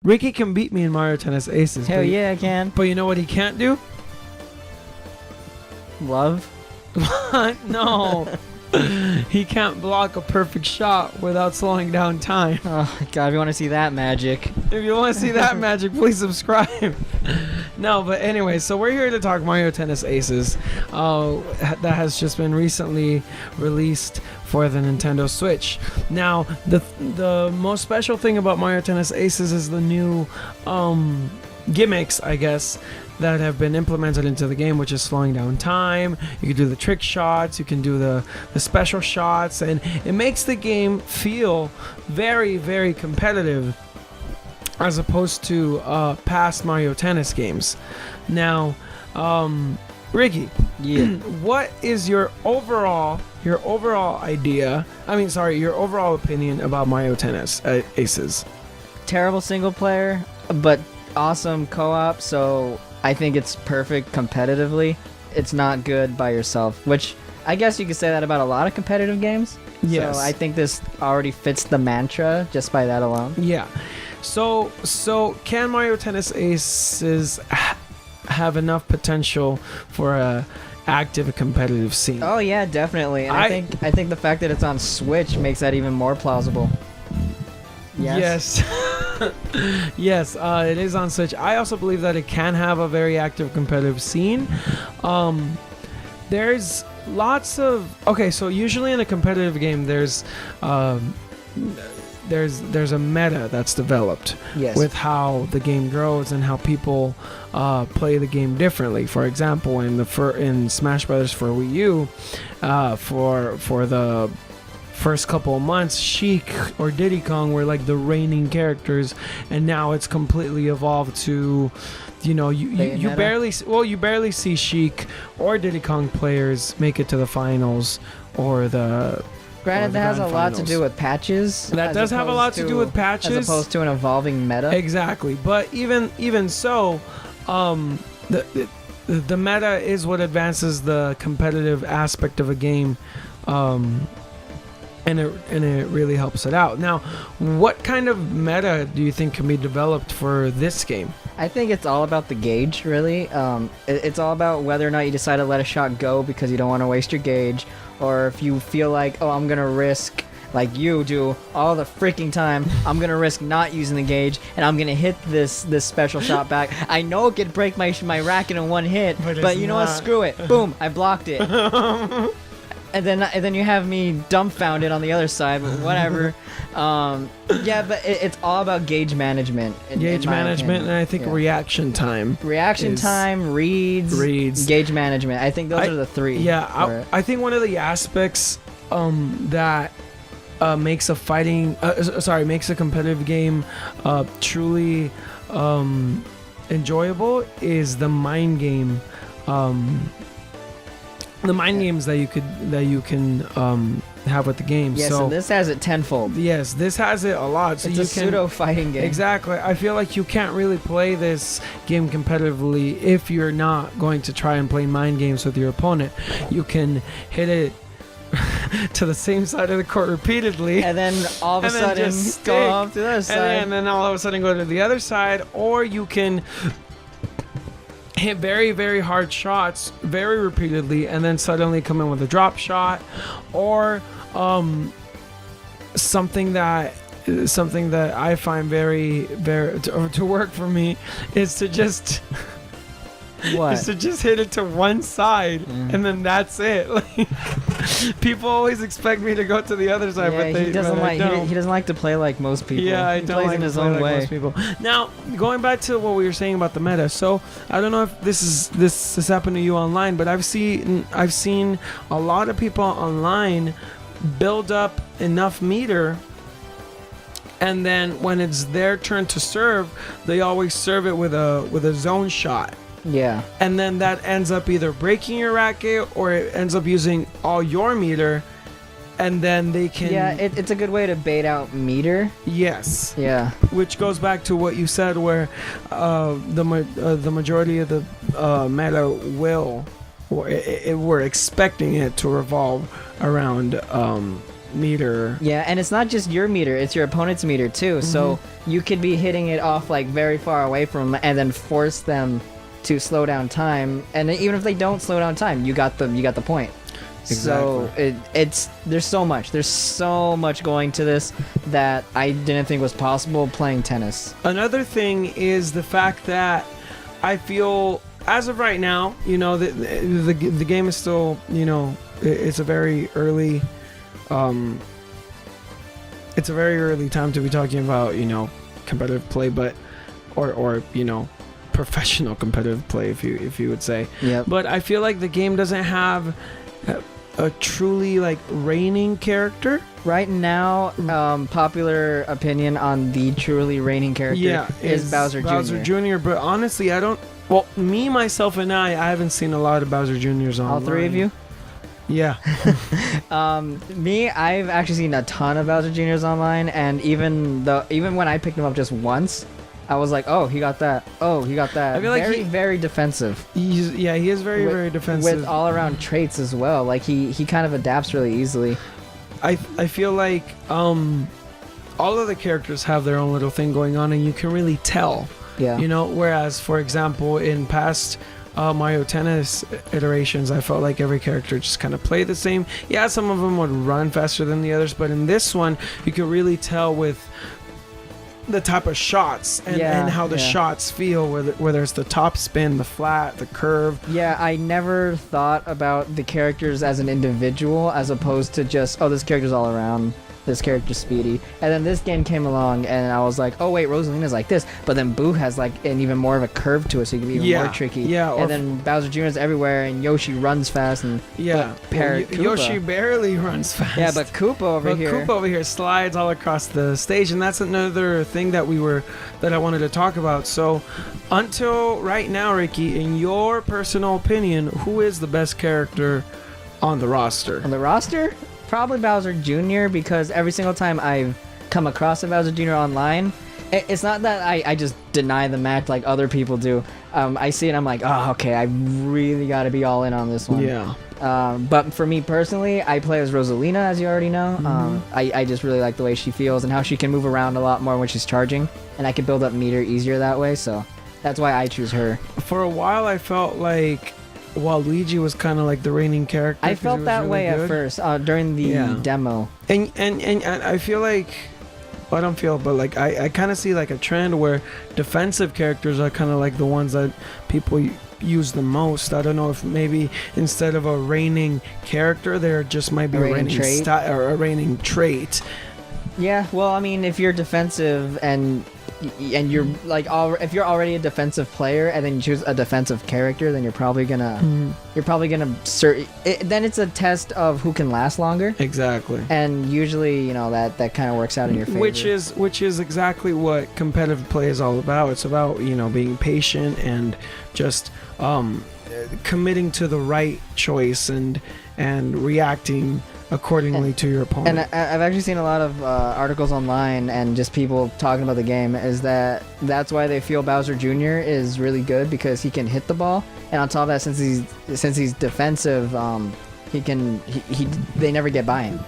Ricky can beat me in Mario Tennis Aces. Hell yeah, I can. But you know what he can't do? Love. What? No. He can't block a perfect shot without slowing down time. Oh god, we want to see that magic. If you want to see that magic, please subscribe. No, but anyway, so we're here to talk Mario Tennis Aces. That has just been recently released for the Nintendo Switch. Now, the most special thing about Mario Tennis Aces is the new gimmicks, I guess, that have been implemented into the game, which is slowing down time. You can do the trick shots, you can do the special shots, and it makes the game feel very, very competitive as opposed to past Mario Tennis games. Now, Ricky, Yeah. what is your overall idea? Your overall opinion about Mario Tennis Aces? Terrible single player, but awesome co-op, so I think it's perfect competitively. It's not good by yourself, which I guess you could say that about a lot of competitive games. Yes. So I think this already fits the mantra just by that alone. Yeah. So can Mario Tennis Aces have enough potential for a active competitive scene? Oh yeah, definitely. And I think the fact that it's on Switch makes that even more plausible. Yes. Yes, it is on Switch. I also believe that it can have a very active competitive scene. There's lots of so usually in a competitive game there's a meta that's developed Yes. with how the game grows and how people play the game differently. For example, in Smash Brothers for Wii U, for the first couple of months, Sheik or Diddy Kong were like the reigning characters, and now it's completely evolved to, you barely see Sheik or Diddy Kong players make it to the finals or the. Granted, that has a lot to do with patches. That does have a lot to do with patches, as opposed to an evolving meta. Exactly, but even so, the meta is what advances the competitive aspect of a game. And it really helps it out. Now, what kind of meta do you think can be developed for this game? I think it's all about the gauge, really. It's all about whether or not you decide to let a shot go because you don't want to waste your gauge, or if you feel like, oh, I'm gonna risk, like you do all the freaking time, I'm gonna risk not using the gauge, and I'm gonna hit this special shot back. I know it could break my racket in one hit, but you know what? Screw it. Boom! I blocked it. And then you have me dumbfounded on the other side, but whatever. Yeah, but it's all about gauge management. Gauge management, and I think reaction time. Reaction time, reads, gauge management. I think those are the three. Yeah, I think one of the aspects that makes a competitive game truly enjoyable is the mind game. The mind games that you can have with the game. Yeah, so this has it tenfold. Yes, this has it a lot. So it's a pseudo fighting game. Exactly. I feel like you can't really play this game competitively if you're not going to try and play mind games with your opponent. You can hit it to the same side of the court repeatedly, and then all of a sudden go off to the other side, and then all of a sudden go to the other side, or you can hit very, very hard shots very repeatedly and then suddenly come in with a drop shot, or something that I find very, very to work for me is to just hit it to one side and then that's it. Like, people always expect me to go to the other side, but he doesn't like to play like most people. Yeah, I he don't plays like in his to play own like way. most people. Now, going back to what we were saying about the meta, so I don't know if this has happened to you online, but I've seen a lot of people online build up enough meter, and then when it's their turn to serve, they always serve it with a zone shot. Yeah. And then that ends up either breaking your racket or it ends up using all your meter, and then they can. Yeah, it's a good way to bait out meter. Yes. Yeah. Which goes back to what you said, where the majority of the meta we're expecting it to revolve around meter. Yeah, and it's not just your meter, it's your opponent's meter too. So you could be hitting it off like very far away from them and then force them to slow down time. And even if they don't slow down time, you got the point. So it's there's so much going to this that I didn't think was possible playing tennis. Another thing is the fact that I feel, as of right now, you know, the game is still, you know, it's a very early, it's a very early time to be talking about, you know, competitive play, but or you know, professional competitive play, if you would say. Yeah. But I feel like the game doesn't have a truly like reigning character. Right now, popular opinion on the truly reigning character is Bowser Jr. Bowser Jr. But honestly, I don't. Well, me, myself, and I haven't seen a lot of Bowser Jr.'s online. All three of you? Yeah. Me, I've actually seen a ton of Bowser Jr.'s online, and even when I picked him up just once, I was like, oh, he got that. Oh, he got that. I feel like very defensive. He is very defensive. With all around traits as well. Like he kind of adapts really easily. I feel like all of the characters have their own little thing going on, and you can really tell. Yeah. You know, whereas, for example, in past Mario Tennis iterations, I felt like every character just kind of played the same. Yeah, some of them would run faster than the others, but in this one, you could really tell with the type of shots and how the shots feel, whether it's the top spin, the flat, the curve. Yeah, I never thought about the characters as an individual as opposed to just, oh, this character's all around, this character's speedy. And then this game came along and I was like, oh wait, Rosalina's like this, but then Boo has like an even more of a curve to it, so you can be even more tricky. Yeah, and then Bowser Jr.'s everywhere and Yoshi runs fast, and Yoshi barely runs fast. Yeah, but Koopa over here slides all across the stage, and that's another thing that I wanted to talk about. So until right now, Ricky, in your personal opinion, who is the best character on the roster? On the roster? Probably Bowser Jr., because every single time I've come across a Bowser Jr. online, it's not that I just deny the match like other people do. I see it, I'm like, oh, okay, I really got to be all in on this one. Yeah. But for me personally, I play as Rosalina, as you already know. I just really like the way she feels and how she can move around a lot more when she's charging, and I can build up meter easier that way, so that's why I choose her. For a while, I felt like Waluigi was kind of like the reigning character. I felt that really way at first during the demo. And I feel like, well, I don't feel, but like I kind of see like a trend where defensive characters are kind of like the ones that people use the most. I don't know if maybe instead of a reigning character, there just might be a reigning style or a reigning trait. Yeah, well, I mean, if you're defensive and you're like, if you're already a defensive player and then you choose a defensive character, then you're probably gonna then it's a test of who can last longer. Exactly. And usually, you know, that kind of works out in your favor. Which is exactly what competitive play is all about. It's about, you know, being patient and just committing to the right choice and reacting accordingly to your opponent. And I've actually seen a lot of articles online and just people talking about the game, is that's why they feel Bowser Jr. is really good, because he can hit the ball, and on top of that, since he's defensive, they never get by him.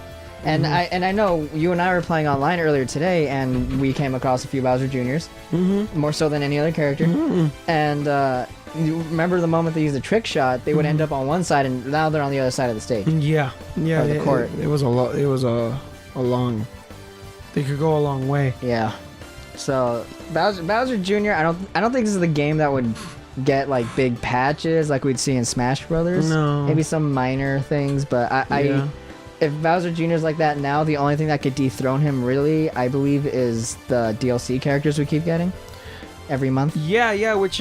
And I know you and I were playing online earlier today, and we came across a few Bowser Jr.'s, more so than any other character. And you remember the moment they used the trick shot, they would end up on one side, and now they're on the other side of the stage. Yeah. Or the court. It was a long. They could go a long way. Yeah. So Bowser Jr. I don't think this is the game that would get like big patches like we'd see in Smash Brothers. No. Maybe some minor things, but if Bowser Jr. is like that now, the only thing that could dethrone him really, I believe, is the DLC characters we keep getting every month. Yeah, which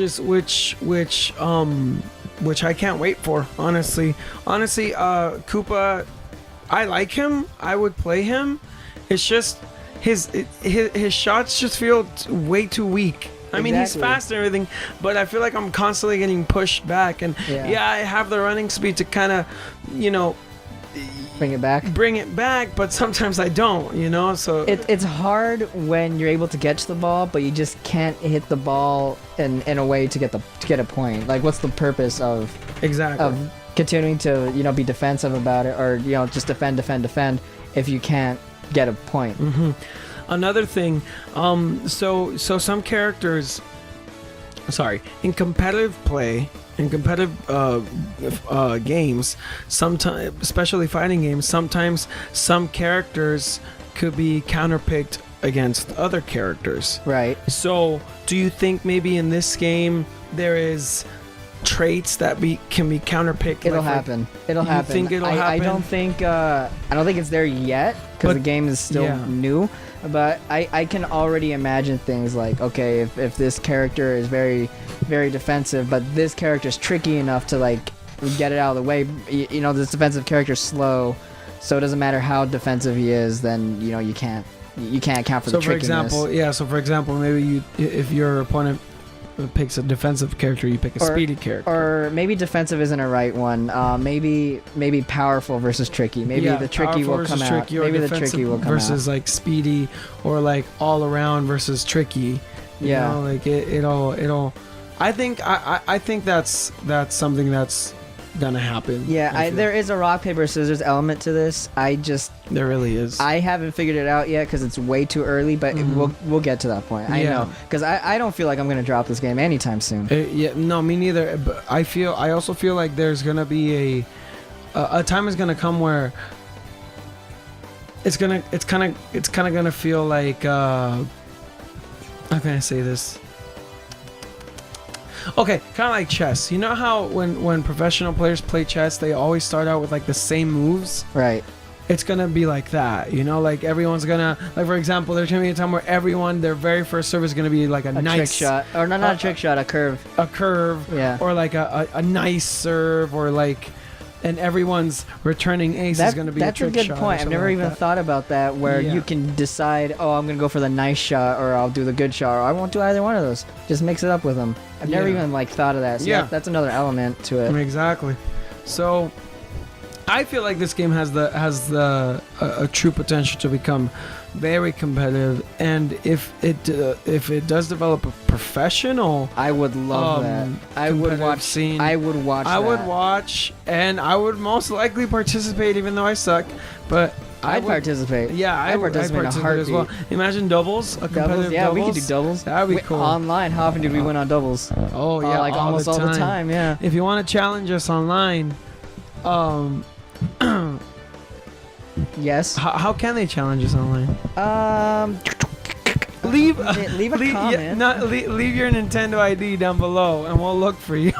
I can't wait for, honestly. Koopa, I like him. I would play him. It's just his shots just feel way too weak. I mean, he's fast and everything, but I feel like I'm constantly getting pushed back, and I have the running speed to kind of, you know, bring it back, but sometimes I don't, you know. So it's hard when you're able to catch the ball, but you just can't hit the ball in a way to get a point. Like, what's the purpose of continuing to, you know, be defensive about it, or, you know, just defend if you can't get a point. Another thing, so some characters, in competitive play, in competitive games, sometimes, especially fighting games, sometimes some characters could be counterpicked against other characters. Right. So, do you think maybe in this game there is traits that can be counterpicked? It'll happen. It'll you happen. think it'll I happen? I don't think it's there yet because But- the game is still yeah. new. But I can already imagine things like, okay, if this character is very, very defensive, but this character is tricky enough to like get it out of the way. You know, this defensive character is slow, so it doesn't matter how defensive he is. Then you know you can't account for the trickiness. So for example, maybe if your opponent picks a defensive character, you pick a speedy character. Or maybe defensive isn't a right one. Maybe powerful versus tricky. Maybe the tricky powerful will come versus out. tricky, or Maybe the defensive tricky will come versus out. like speedy, or like all around versus tricky. You Yeah. know, like it'll. I think that's something that's gonna happen. Yeah, I feel. there is a rock paper scissors element to this. There really is. I haven't figured it out yet because it's way too early. But we'll get to that point. I Yeah. know because I don't feel like I'm gonna drop this game anytime soon. Yeah, no, me neither. But I also feel like there's gonna be a time is gonna come where it's kind of gonna feel like how can I say this? Okay, kind of like chess. You know how when professional players play chess, they always start out with like the same moves. Right. It's gonna be like that, you know, like everyone's gonna, like for example, there's gonna be a time where their very first serve is gonna be like a A nice trick shot, or not a trick shot, a curve. a curve, Yeah. or like a nice serve, or like, and everyone's returning ace is going to be That's a trick good shot or point. I've something never like even that. thought about that, where Yeah. you can decide, oh, I'm gonna go for the nice shot, or I'll do the good shot, or I won't do either one of those. Just mix it up with them. I've never Yeah. even like thought of that. So Yeah. that's another element to it. Exactly. So I feel like this game has a true potential to become very competitive, and if it does develop a professional I would love that. I would competitive watch. scene, I would watch. I would that. watch, and I would most likely participate, even though I suck. But I'd would, participate. Yeah, I'd would participate in a as well. heartbeat. Imagine doubles, a competitive Doubles, yeah, we could do doubles. That'd be Wait, cool. Online, how often did we win on doubles? Oh yeah, like almost all the time. Yeah. If you want to challenge us online, Yes. how can they challenge us online? Leave a Yeah, comment. leave your Nintendo ID down below, and we'll look for you.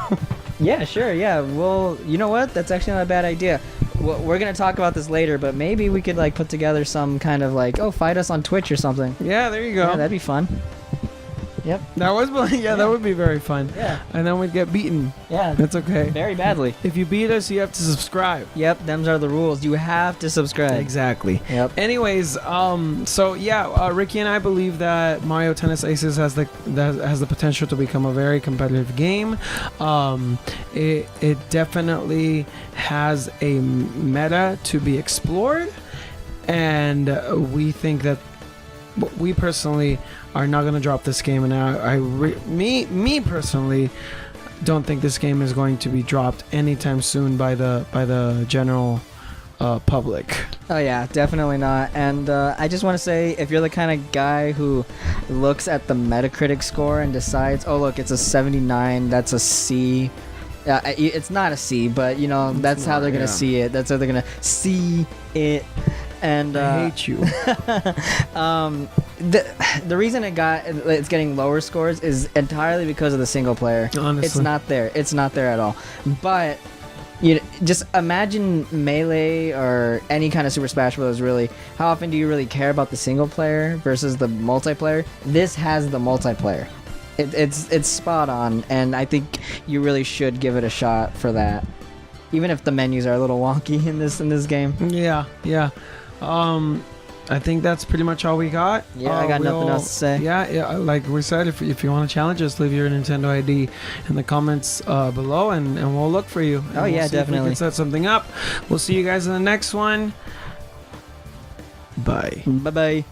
Yeah, sure. Yeah. Well, you know what? That's actually not a bad idea. We're gonna talk about this later, but maybe we could like put together some kind of like, oh, fight us on Twitch or something. Yeah, there you go. Yeah, that'd be fun. Yep. That was that would be very fun. Yeah. And then we'd get beaten. Yeah. That's okay. Very badly. If you beat us, you have to subscribe. Yep. Them's are the rules. You have to subscribe. Exactly. Yep. Anyways, so yeah, Ricky and I believe that Mario Tennis Aces has the potential to become a very competitive game. It definitely has a meta to be explored, and we think that we personally are not going to drop this game, and me personally don't think this game is going to be dropped anytime soon by the general public. Oh yeah, definitely not. And I just want to say, if you're the kind of guy who looks at the Metacritic score and decides, oh look, it's a 79, that's a C. It's not a C, but you know that's how they're gonna see it. That's how they're gonna see it. And I hate you. The reason it's getting lower scores is entirely because of the single player. Honestly. It's not there. It's not there at all. But you just imagine Melee or any kind of Super Smash Bros. Really, how often do you really care about the single player versus the multiplayer? This has the multiplayer. It's spot on, and I think you really should give it a shot for that. Even if the menus are a little wonky in this game. Yeah. I think that's pretty much all we got. Yeah, I got nothing else to say. Yeah, like we said, if you want to challenge us, leave your Nintendo ID in the comments below, and we'll look for you. And Oh, yeah, we'll see if definitely. we can set something up. We'll see you guys in the next one. Bye. Bye bye.